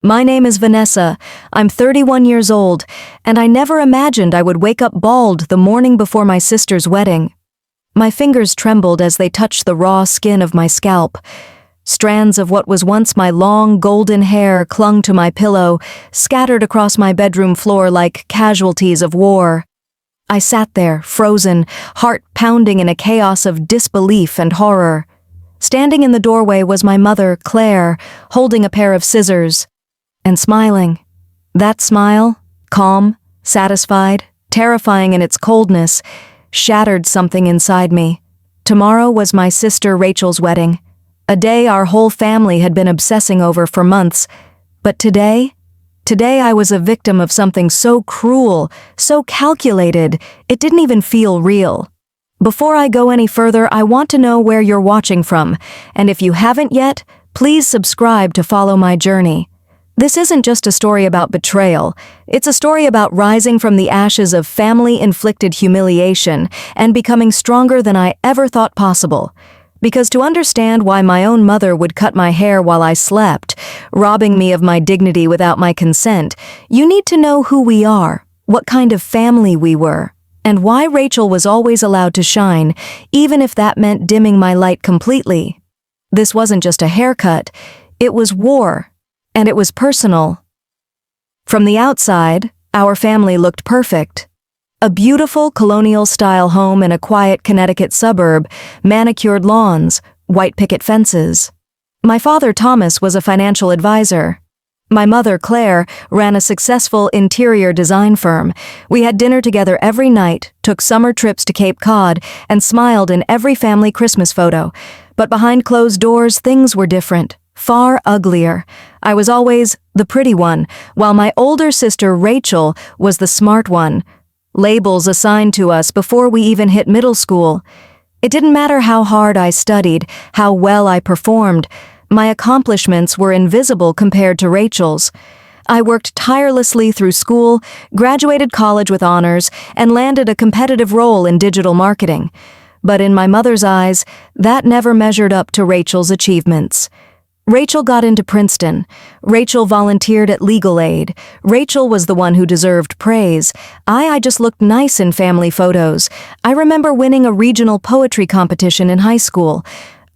My name is Vanessa. I'm 31 years old, and I never imagined I would wake up bald the morning before my sister's wedding. My fingers trembled as they touched the raw skin of my scalp. Strands of what was once my long, golden hair clung to my pillow, scattered across my bedroom floor like casualties of war. I sat there, frozen, heart pounding in a chaos of disbelief and horror. Standing in the doorway was my mother, Claire, holding a pair of scissors and smiling. That smile, calm, satisfied, terrifying in its coldness, shattered something inside me. Tomorrow was my sister Rachel's wedding, a day our whole family had been obsessing over for months. But today I was a victim of something so cruel, so calculated, it didn't even feel real. Before I go any further, I want to know where you're watching from, and if you haven't yet, please subscribe to follow my journey. This isn't just a story about betrayal, it's a story about rising from the ashes of family-inflicted humiliation and becoming stronger than I ever thought possible. Because to understand why my own mother would cut my hair while I slept, robbing me of my dignity without my consent, you need to know who we are, what kind of family we were, and why Rachel was always allowed to shine, even if that meant dimming my light completely. This wasn't just a haircut, it was war. And it was personal. From the outside, our family looked perfect. A beautiful colonial-style home in a quiet Connecticut suburb, manicured lawns, white picket fences. My father, Thomas, was a financial advisor. My mother, Claire, ran a successful interior design firm. We had dinner together every night, took summer trips to Cape Cod, and smiled in every family Christmas photo. But behind closed doors, things were different. Far uglier. I was always the pretty one, while my older sister Rachel was the smart one. Labels assigned to us before we even hit middle school. It didn't matter how hard I studied, how well I performed. My accomplishments were invisible compared to Rachel's. I worked tirelessly through school, graduated college with honors, and landed a competitive role in digital marketing. But in my mother's eyes, that never measured up to Rachel's achievements. Rachel got into Princeton. Rachel volunteered at Legal Aid. Rachel was the one who deserved praise. I just looked nice in family photos. I remember winning a regional poetry competition in high school.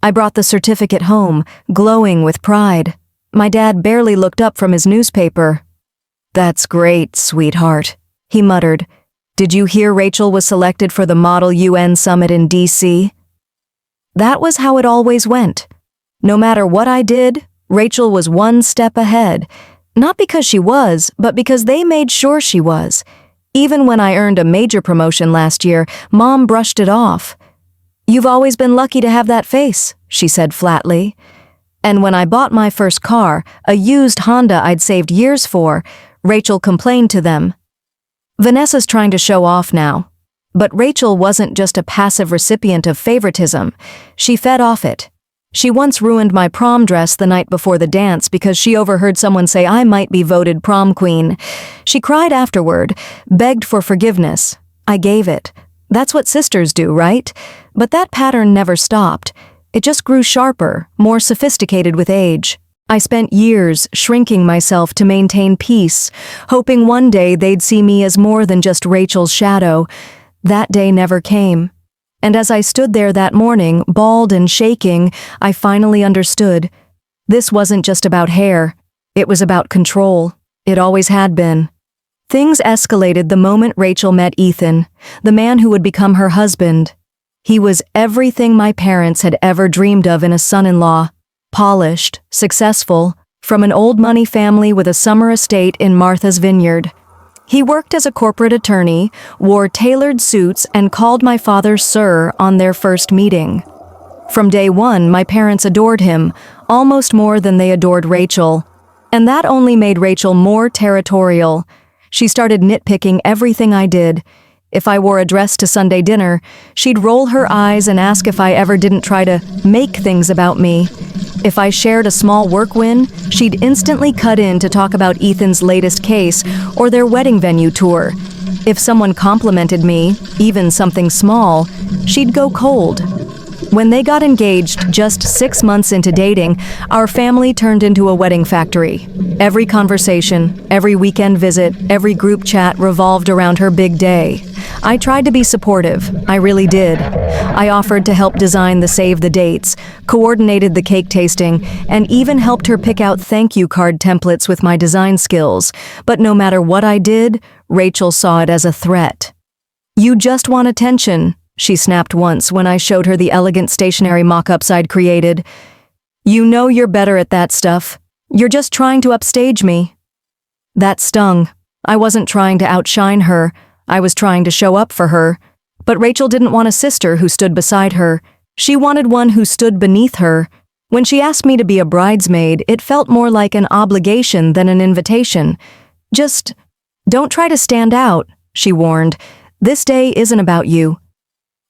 I brought the certificate home, glowing with pride. My dad barely looked up from his newspaper. "That's great, sweetheart," he muttered. "Did you hear Rachel was selected for the Model UN Summit in D.C.? That was how it always went. No matter what I did, Rachel was one step ahead. Not because she was, but because they made sure she was. Even when I earned a major promotion last year, Mom brushed it off. "You've always been lucky to have that face," she said flatly. And when I bought my first car, a used Honda I'd saved years for, Rachel complained to them. Vanessa's trying to show off now. But Rachel wasn't just a passive recipient of favoritism. She fed off it. She once ruined my prom dress the night before the dance because she overheard someone say I might be voted prom queen. She cried afterward, begged for forgiveness. I gave it. That's what sisters do, right? But that pattern never stopped. It just grew sharper, more sophisticated with age. I spent years shrinking myself to maintain peace, hoping one day they'd see me as more than just Rachel's shadow. That day never came. And as I stood there that morning, bald and shaking, I finally understood. This wasn't just about hair. It was about control. It always had been. Things escalated the moment Rachel met Ethan, the man who would become her husband. He was everything my parents had ever dreamed of in a son-in-law. Polished, successful, from an old money family with a summer estate in Martha's Vineyard. He worked as a corporate attorney, wore tailored suits, and called my father Sir on their first meeting. From day one, my parents adored him, almost more than they adored Rachel. And that only made Rachel more territorial. She started nitpicking everything I did. If I wore a dress to Sunday dinner, she'd roll her eyes and ask if I ever didn't try to make things about me. If I shared a small work win, she'd instantly cut in to talk about Ethan's latest case or their wedding venue tour. If someone complimented me, even something small, she'd go cold. When they got engaged just 6 months into dating, our family turned into a wedding factory. Every conversation, every weekend visit, every group chat revolved around her big day. I tried to be supportive, I really did. I offered to help design the save the dates, coordinated the cake tasting, and even helped her pick out thank you card templates with my design skills. But no matter what I did, Rachel saw it as a threat. "You just want attention," she snapped once when I showed her the elegant stationery mock-ups I'd created. "You know you're better at that stuff. You're just trying to upstage me." That stung. I wasn't trying to outshine her. I was trying to show up for her. But Rachel didn't want a sister who stood beside her. She wanted one who stood beneath her. When she asked me to be a bridesmaid, it felt more like an obligation than an invitation. "Just don't try to stand out," she warned. "This day isn't about you."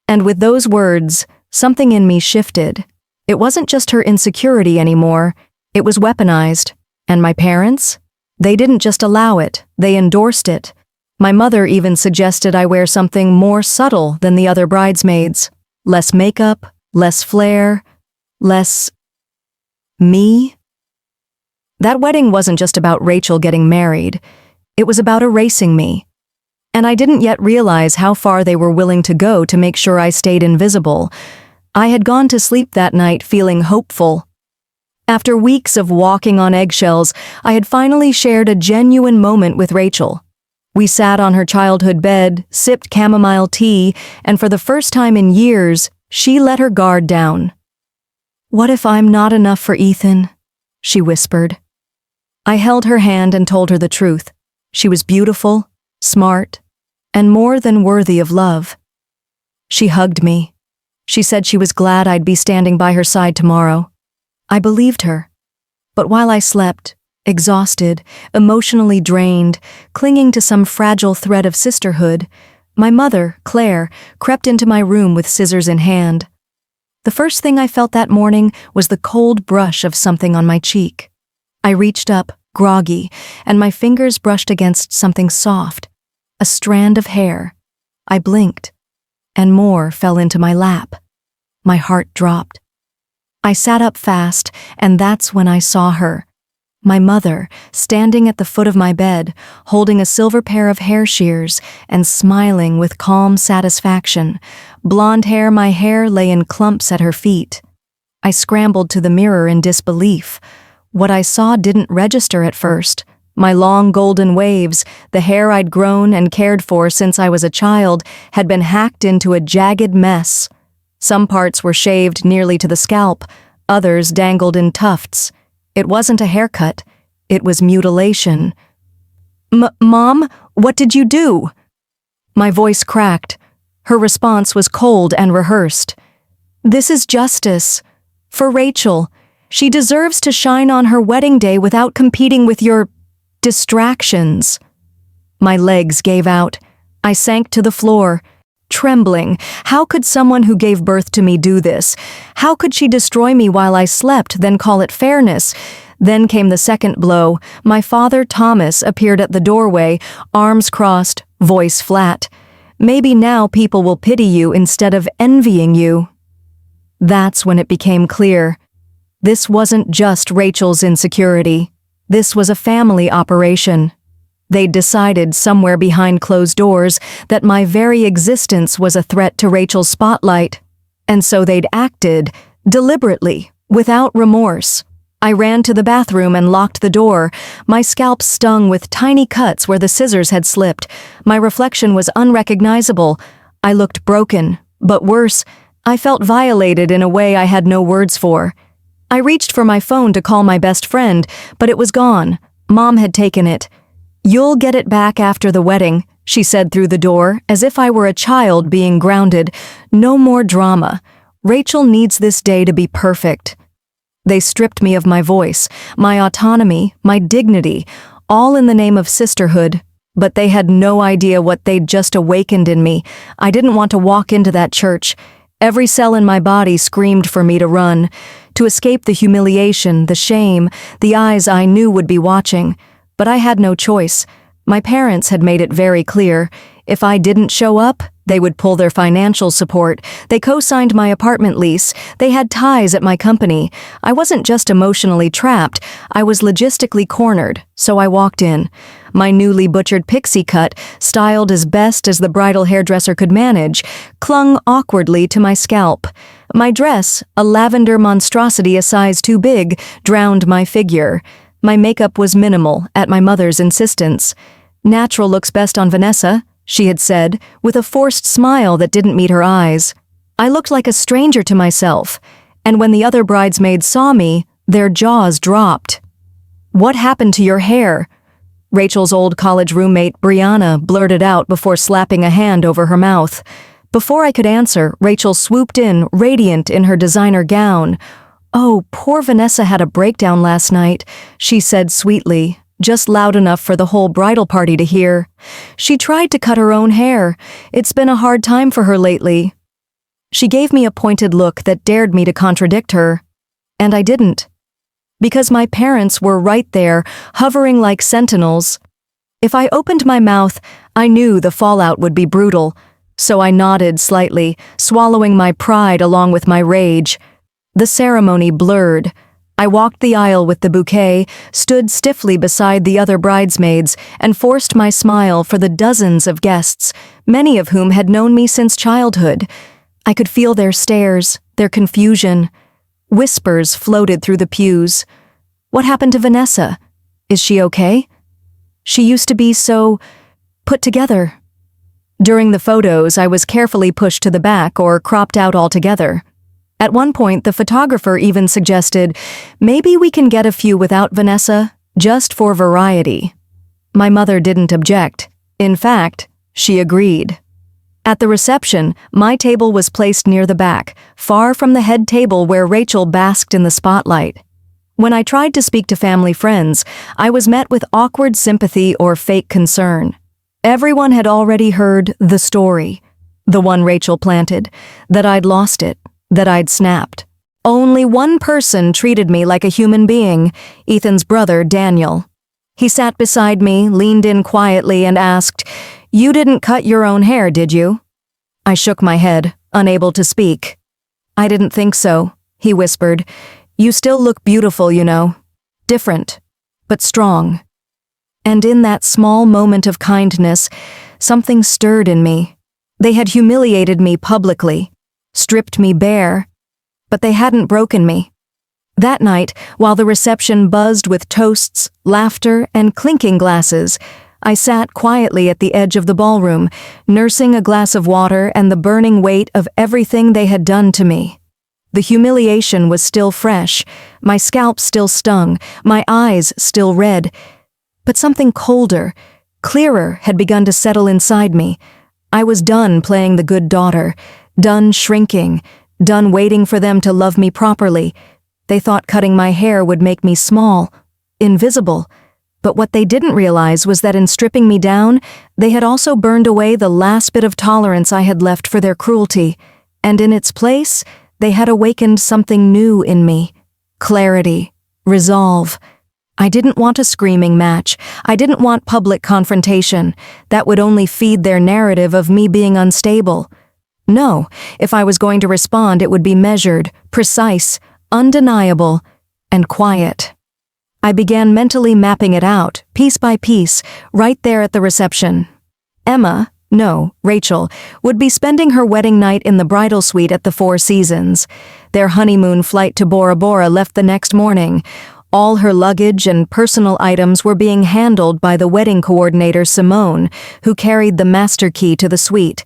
And with those words, something in me shifted. It wasn't just her insecurity anymore, it was weaponized. And my parents? They didn't just allow it, they endorsed it. My mother even suggested I wear something more subtle than the other bridesmaids. Less makeup, less flair, less me. That wedding wasn't just about Rachel getting married, it was about erasing me. And I didn't yet realize how far they were willing to go to make sure I stayed invisible. I had gone to sleep that night feeling hopeful. After weeks of walking on eggshells, I had finally shared a genuine moment with Rachel. We sat on her childhood bed, sipped chamomile tea, and for the first time in years, she let her guard down. "What if I'm not enough for Ethan?" she whispered. I held her hand and told her the truth. She was beautiful, smart, and more than worthy of love. She hugged me. She said she was glad I'd be standing by her side tomorrow. I believed her. But while I slept, exhausted, emotionally drained, clinging to some fragile thread of sisterhood, my mother, Claire, crept into my room with scissors in hand. The first thing I felt that morning was the cold brush of something on my cheek. I reached up, groggy, and my fingers brushed against something soft. A strand of hair. I blinked, and more fell into my lap. My heart dropped. I sat up fast, and that's when I saw her. My mother, standing at the foot of my bed, holding a silver pair of hair shears and smiling with calm satisfaction. Blonde hair, my hair lay in clumps at her feet. I scrambled to the mirror in disbelief. What I saw didn't register at first. My long golden waves, the hair I'd grown and cared for since I was a child, had been hacked into a jagged mess. Some parts were shaved nearly to the scalp, others dangled in tufts. It wasn't a haircut, it was mutilation. "Mom, what did you do?" My voice cracked. Her response was cold and rehearsed. "This is justice. For Rachel. She deserves to shine on her wedding day without competing with your distractions." My legs gave out. I sank to the floor, trembling. How could someone who gave birth to me do this? How could she destroy me while I slept, then call it fairness? Then came the second blow. My father, Thomas, appeared at the doorway, arms crossed, voice flat. "Maybe now people will pity you instead of envying you." That's when it became clear. This wasn't just Rachel's insecurity. This was a family operation. They'd decided somewhere behind closed doors that my very existence was a threat to Rachel's spotlight. And so they'd acted, deliberately, without remorse. I ran to the bathroom and locked the door. My scalp stung with tiny cuts where the scissors had slipped. My reflection was unrecognizable. I looked broken, but worse, I felt violated in a way I had no words for. I reached for my phone to call my best friend, but it was gone. Mom had taken it. "You'll get it back after the wedding," she said through the door, as if I were a child being grounded. "No more drama. Rachel needs this day to be perfect." They stripped me of my voice, my autonomy, my dignity, all in the name of sisterhood. But they had no idea what they'd just awakened in me. I didn't want to walk into that church. Every cell in my body screamed for me to run, to escape the humiliation, the shame, the eyes I knew would be watching. But I had no choice. My parents had made it very clear. If I didn't show up, They would pull their financial support. They co-signed my apartment lease. They had ties at my company. I wasn't just emotionally trapped, I was logistically cornered, so I walked in. My newly butchered pixie cut, styled as best as the bridal hairdresser could manage, clung awkwardly to my scalp. My dress, a lavender monstrosity a size too big, drowned my figure. My makeup was minimal, at my mother's insistence. "Natural looks best on Vanessa," she had said, with a forced smile that didn't meet her eyes. I looked like a stranger to myself, and when the other bridesmaids saw me, their jaws dropped. "What happened to your hair?" Rachel's old college roommate, Brianna, blurted out before slapping a hand over her mouth. Before I could answer, Rachel swooped in, radiant in her designer gown. "Oh, poor Vanessa had a breakdown last night," she said sweetly, just loud enough for the whole bridal party to hear. "She tried to cut her own hair. It's been a hard time for her lately." She gave me a pointed look that dared me to contradict her. And I didn't. Because my parents were right there, hovering like sentinels. If I opened my mouth, I knew the fallout would be brutal, so I nodded slightly, swallowing my pride along with my rage. The ceremony blurred. I walked the aisle with the bouquet, stood stiffly beside the other bridesmaids, and forced my smile for the dozens of guests, many of whom had known me since childhood. I could feel their stares, their confusion. Whispers floated through the pews. "What happened to Vanessa? Is she okay? She used to be so put together." During the photos, I was carefully pushed to the back or cropped out altogether. At one point, the photographer even suggested, "Maybe we can get a few without Vanessa, just for variety." My mother didn't object. In fact, she agreed. At the reception, my table was placed near the back, far from the head table where Rachel basked in the spotlight. When I tried to speak to family friends, I was met with awkward sympathy or fake concern. Everyone had already heard the story, the one Rachel planted, that I'd lost it, that I'd snapped. Only one person treated me like a human being, Ethan's brother, Daniel. He sat beside me, leaned in quietly, and asked, "You didn't cut your own hair, did you?" I shook my head, unable to speak. "I didn't think so," he whispered. "You still look beautiful, you know. Different, but strong." And in that small moment of kindness, something stirred in me. They had humiliated me publicly, stripped me bare, but they hadn't broken me. That night, while the reception buzzed with toasts, laughter, and clinking glasses, I sat quietly at the edge of the ballroom, nursing a glass of water and the burning weight of everything they had done to me. The humiliation was still fresh, my scalp still stung, my eyes still red, but something colder, clearer had begun to settle inside me. I was done playing the good daughter, done shrinking, done waiting for them to love me properly. They thought cutting my hair would make me small, invisible. But what they didn't realize was that in stripping me down, they had also burned away the last bit of tolerance I had left for their cruelty, and in its place, they had awakened something new in me. Clarity, resolve. I didn't want a screaming match. I didn't want public confrontation. That would only feed their narrative of me being unstable. No, if I was going to respond, it would be measured, precise, undeniable, and quiet. I began mentally mapping it out, piece by piece, right there at the reception. Rachel, would be spending her wedding night in the bridal suite at the Four Seasons. Their honeymoon flight to Bora Bora left the next morning. All her luggage and personal items were being handled by the wedding coordinator, Simone, who carried the master key to the suite.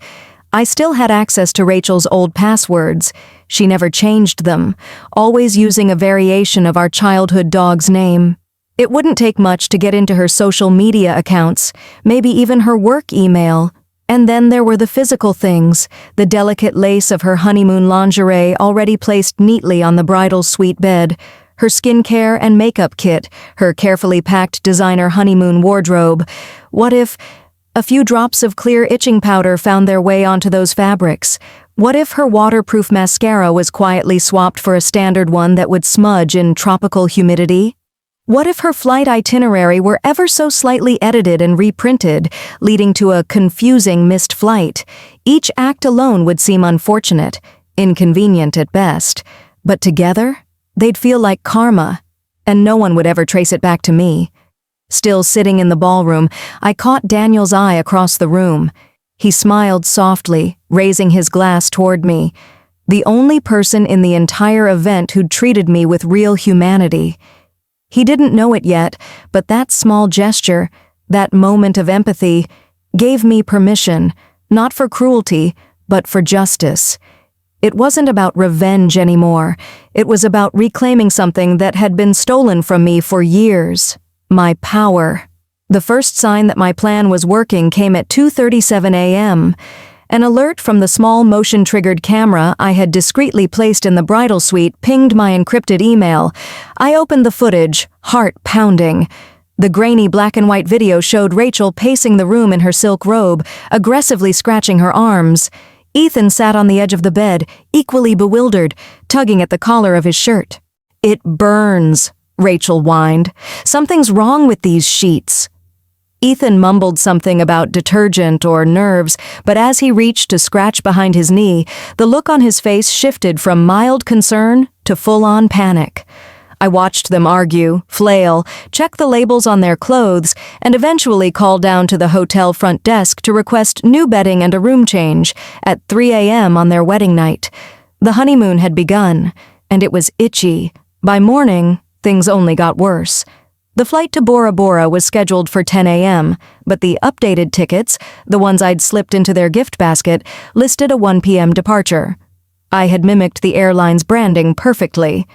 I still had access to Rachel's old passwords. She never changed them, always using a variation of our childhood dog's name. It wouldn't take much to get into her social media accounts, maybe even her work email. And then there were the physical things, the delicate lace of her honeymoon lingerie already placed neatly on the bridal suite bed, her skincare and makeup kit, her carefully packed designer honeymoon wardrobe. What if a few drops of clear itching powder found their way onto those fabrics? What if her waterproof mascara was quietly swapped for a standard one that would smudge in tropical humidity? What if her flight itinerary were ever so slightly edited and reprinted, leading to a confusing missed flight? Each act alone would seem unfortunate, inconvenient at best, but together, they'd feel like karma, and no one would ever trace it back to me. Still sitting in the ballroom, I caught Daniel's eye across the room. He smiled softly, raising his glass toward me. The only person in the entire event who'd treated me with real humanity. He didn't know it yet, but that small gesture, that moment of empathy, gave me permission, not for cruelty, but for justice. It wasn't about revenge anymore. It was about reclaiming something that had been stolen from me for years. My power. The first sign that my plan was working came at 2:37 a.m. An alert from the small motion-triggered camera I had discreetly placed in the bridal suite pinged my encrypted email. I opened the footage, heart pounding. The grainy black-and-white video showed Rachel pacing the room in her silk robe, aggressively scratching her arms. Ethan sat on the edge of the bed, equally bewildered, tugging at the collar of his shirt. "It burns," Rachel whined. "Something's wrong with these sheets." Ethan mumbled something about detergent or nerves, but as he reached to scratch behind his knee, the look on his face shifted from mild concern to full-on panic. I watched them argue, flail, check the labels on their clothes, and eventually call down to the hotel front desk to request new bedding and a room change at 3 a.m. on their wedding night. The honeymoon had begun, and it was itchy. By morning, things only got worse. The flight to Bora Bora was scheduled for 10 a.m., but the updated tickets, the ones I'd slipped into their gift basket, listed a 1 p.m. departure. I had mimicked the airline's branding perfectly.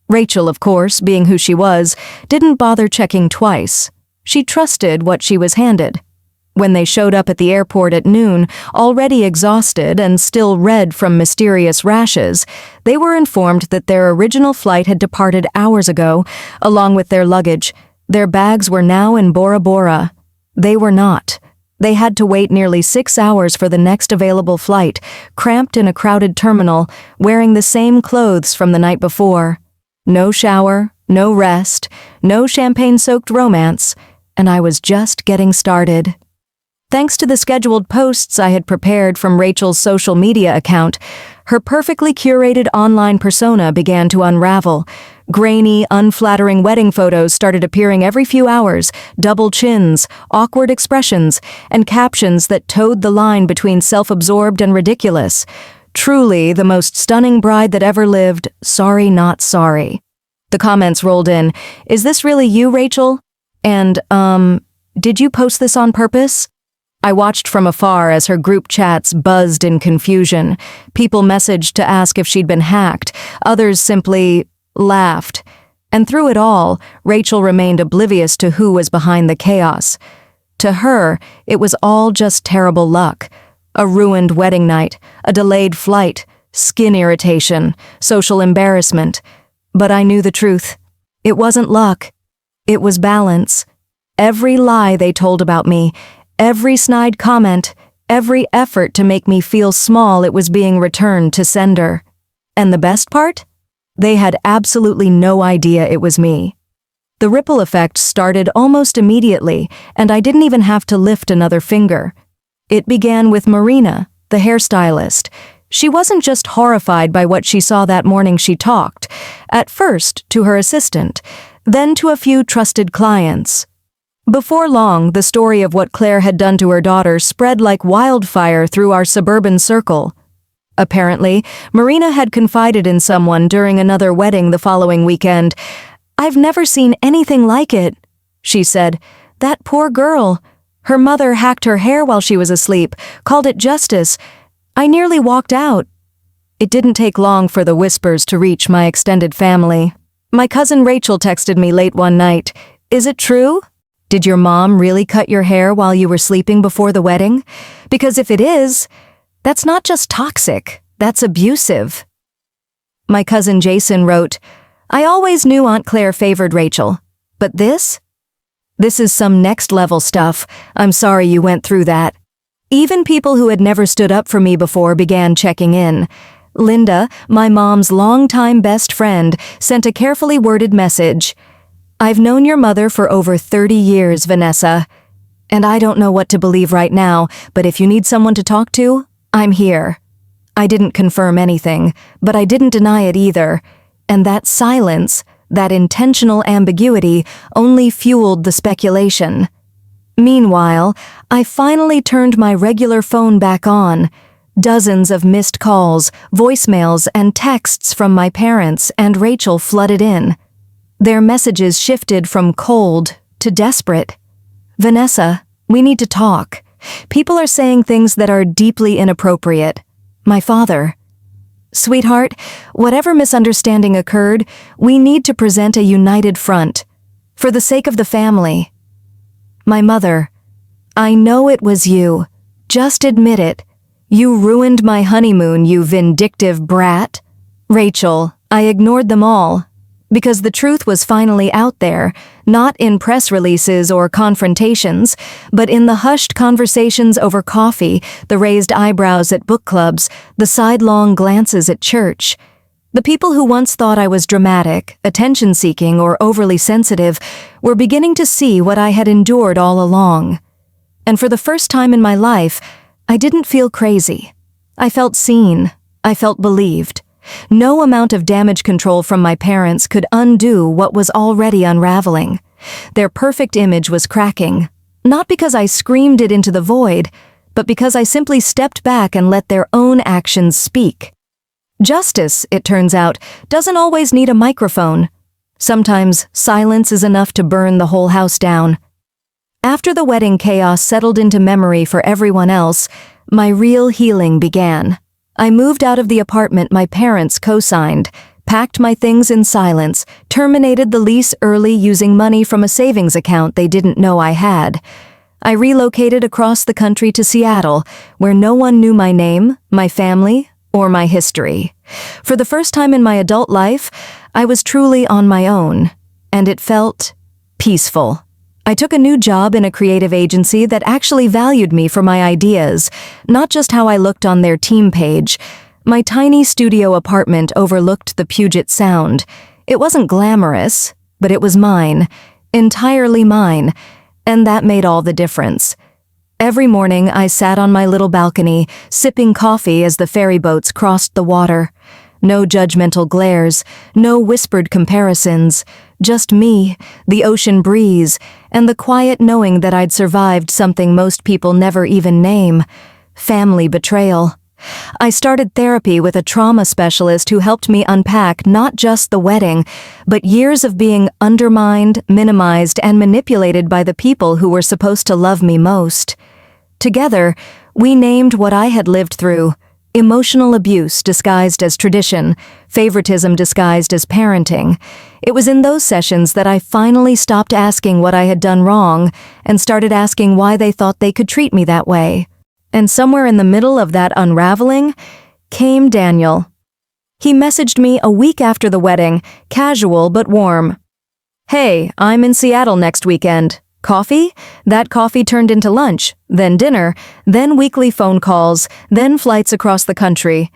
Rachel, of course, being who she was, didn't bother checking twice. She trusted what she was handed. When they showed up at the airport at noon, already exhausted and still red from mysterious rashes, they were informed that their original flight had departed hours ago, along with their luggage. Their bags were now in Bora Bora. They were not. They had to wait nearly 6 hours for the next available flight, cramped in a crowded terminal, wearing the same clothes from the night before. No shower, no rest, no champagne-soaked romance, and I was just getting started. Thanks to the scheduled posts I had prepared from Rachel's social media account, her perfectly curated online persona began to unravel. Grainy, unflattering wedding photos started appearing every few hours, double chins, awkward expressions, and captions that towed the line between self-absorbed and ridiculous. Truly, the most stunning bride that ever lived, sorry not sorry. The comments rolled in, "Is this really you, Rachel?" And, "Did you post this on purpose?" I watched from afar as her group chats buzzed in confusion. People messaged to ask if she'd been hacked, others simply laughed. And through it all, Rachel remained oblivious to who was behind the chaos. To her, it was all just terrible luck. A ruined wedding night, a delayed flight, skin irritation, social embarrassment. But I knew the truth. It wasn't luck. It was balance. Every lie they told about me, every snide comment, every effort to make me feel small, it was being returned to sender. And the best part? They had absolutely no idea it was me. The ripple effect started almost immediately, and I didn't even have to lift another finger. It began with Marina, the hairstylist. She wasn't just horrified by what she saw that morning she talked, at first to her assistant, then to a few trusted clients. Before long, the story of what Claire had done to her daughter spread like wildfire through our suburban circle. Apparently, Marina had confided in someone during another wedding the following weekend. "I've never seen anything like it," she said. "That poor girl. Her mother hacked her hair while she was asleep, called it justice. I nearly walked out." It didn't take long for the whispers to reach my extended family. My cousin Rachel texted me late one night. "Is it true? Did your mom really cut your hair while you were sleeping before the wedding? Because if it is, that's not just toxic, that's abusive." My cousin Jason wrote, "I always knew Aunt Claire favored Rachel, but this? This is some next-level stuff. I'm sorry you went through that." Even people who had never stood up for me before began checking in. Linda, my mom's longtime best friend, sent a carefully worded message. "I've known your mother for over 30 years, Vanessa. And I don't know what to believe right now, but if you need someone to talk to, I'm here. I didn't confirm anything, but I didn't deny it either, and that silence, that intentional ambiguity, only fueled the speculation. Meanwhile, I finally turned my regular phone back on. Dozens of missed calls, voicemails, and texts from my parents and Rachel flooded in. Their messages shifted from cold to desperate. "Vanessa, we need to talk. People are saying things that are deeply inappropriate. My father." "Sweetheart, whatever misunderstanding occurred, we need to present a united front. For the sake of the family." My mother. "I know it was you. Just admit it. You ruined my honeymoon, you vindictive brat." Rachel. I ignored them all. Because the truth was finally out there, not in press releases or confrontations, but in the hushed conversations over coffee, the raised eyebrows at book clubs, the sidelong glances at church. The people who once thought I was dramatic, attention-seeking, or overly sensitive were beginning to see what I had endured all along. And for the first time in my life, I didn't feel crazy. I felt seen. I felt believed. No amount of damage control from my parents could undo what was already unraveling. Their perfect image was cracking, not because I screamed it into the void, but because I simply stepped back and let their own actions speak. Justice, it turns out, doesn't always need a microphone. Sometimes silence is enough to burn the whole house down. After the wedding chaos settled into memory for everyone else, my real healing began. I moved out of the apartment my parents co-signed, packed my things in silence, terminated the lease early using money from a savings account they didn't know I had. I relocated across the country to Seattle, where no one knew my name, my family, or my history. For the first time in my adult life, I was truly on my own, and it felt peaceful. I took a new job in a creative agency that actually valued me for my ideas, not just how I looked on their team page. My tiny studio apartment overlooked the Puget Sound. It wasn't glamorous, but it was mine, entirely mine, and that made all the difference. Every morning I sat on my little balcony, sipping coffee as the ferry boats crossed the water. No judgmental glares, no whispered comparisons, just me, the ocean breeze, and the quiet knowing that I'd survived something most people never even name: family betrayal. I started therapy with a trauma specialist who helped me unpack not just the wedding, but years of being undermined, minimized, and manipulated by the people who were supposed to love me most. Together, we named what I had lived through: emotional abuse disguised as tradition, favoritism disguised as parenting. It was in those sessions that I finally stopped asking what I had done wrong and started asking why they thought they could treat me that way. And somewhere in the middle of that unraveling came Daniel. He messaged me a week after the wedding, casual but warm. "Hey, I'm in Seattle next weekend. Coffee?" That coffee turned into lunch, then dinner, then weekly phone calls, then flights across the country.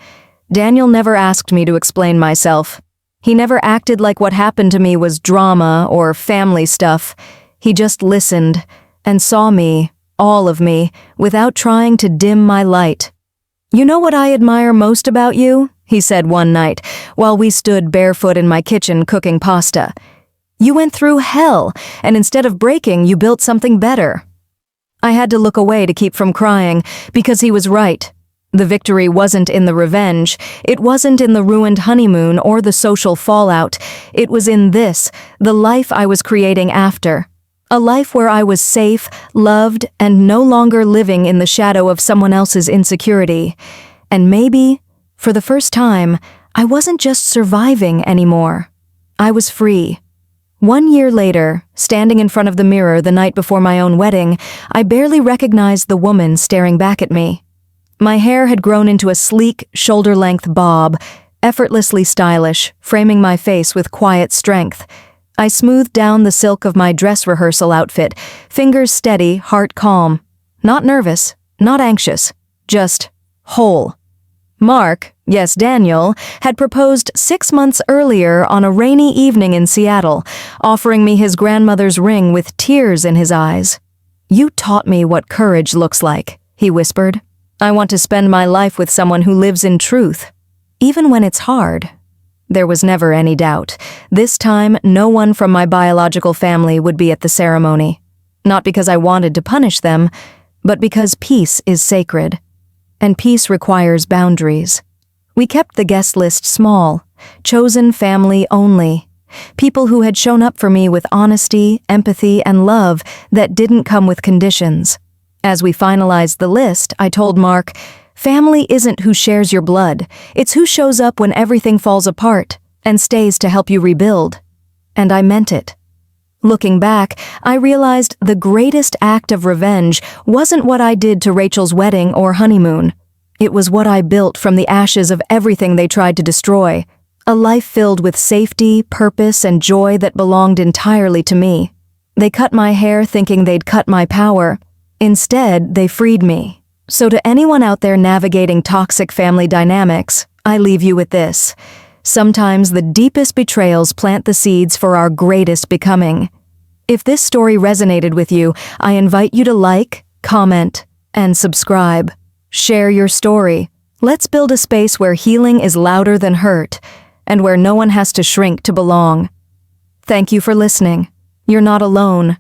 Daniel never asked me to explain myself. He never acted like what happened to me was drama or family stuff. He just listened and saw me, all of me, without trying to dim my light. "You know what I admire most about you?" he said one night, while we stood barefoot in my kitchen cooking pasta. "You went through hell, and instead of breaking, you built something better." I had to look away to keep from crying, because he was right. The victory wasn't in the revenge, it wasn't in the ruined honeymoon or the social fallout. It was in this, the life I was creating after. A life where I was safe, loved, and no longer living in the shadow of someone else's insecurity. And maybe, for the first time, I wasn't just surviving anymore. I was free. 1 year later, standing in front of the mirror the night before my own wedding, I barely recognized the woman staring back at me. My hair had grown into a sleek, shoulder-length bob, effortlessly stylish, framing my face with quiet strength. I smoothed down the silk of my dress rehearsal outfit, fingers steady, heart calm. Not nervous, not anxious, just whole. Mark, yes, Daniel, had proposed 6 months earlier on a rainy evening in Seattle, offering me his grandmother's ring with tears in his eyes. "You taught me what courage looks like," he whispered. I want to spend my life with someone who lives in truth, even when it's hard. There was never any doubt. This time, no one from my biological family would be at the ceremony. Not because I wanted to punish them, but because peace is sacred. And peace requires boundaries. We kept the guest list small, chosen family only. People who had shown up for me with honesty, empathy, and love that didn't come with conditions. As we finalized the list, I told Mark, "Family isn't who shares your blood. It's who shows up when everything falls apart and stays to help you rebuild." And I meant it. Looking back, I realized the greatest act of revenge wasn't what I did to Rachel's wedding or honeymoon. It was what I built from the ashes of everything they tried to destroy. A life filled with safety, purpose, and joy that belonged entirely to me. They cut my hair thinking they'd cut my power. Instead, they freed me. So to anyone out there navigating toxic family dynamics, I leave you with this. Sometimes the deepest betrayals plant the seeds for our greatest becoming. If this story resonated with you, I invite you to like, comment, and subscribe. Share your story. Let's build a space where healing is louder than hurt, and where no one has to shrink to belong. Thank you for listening. You're not alone.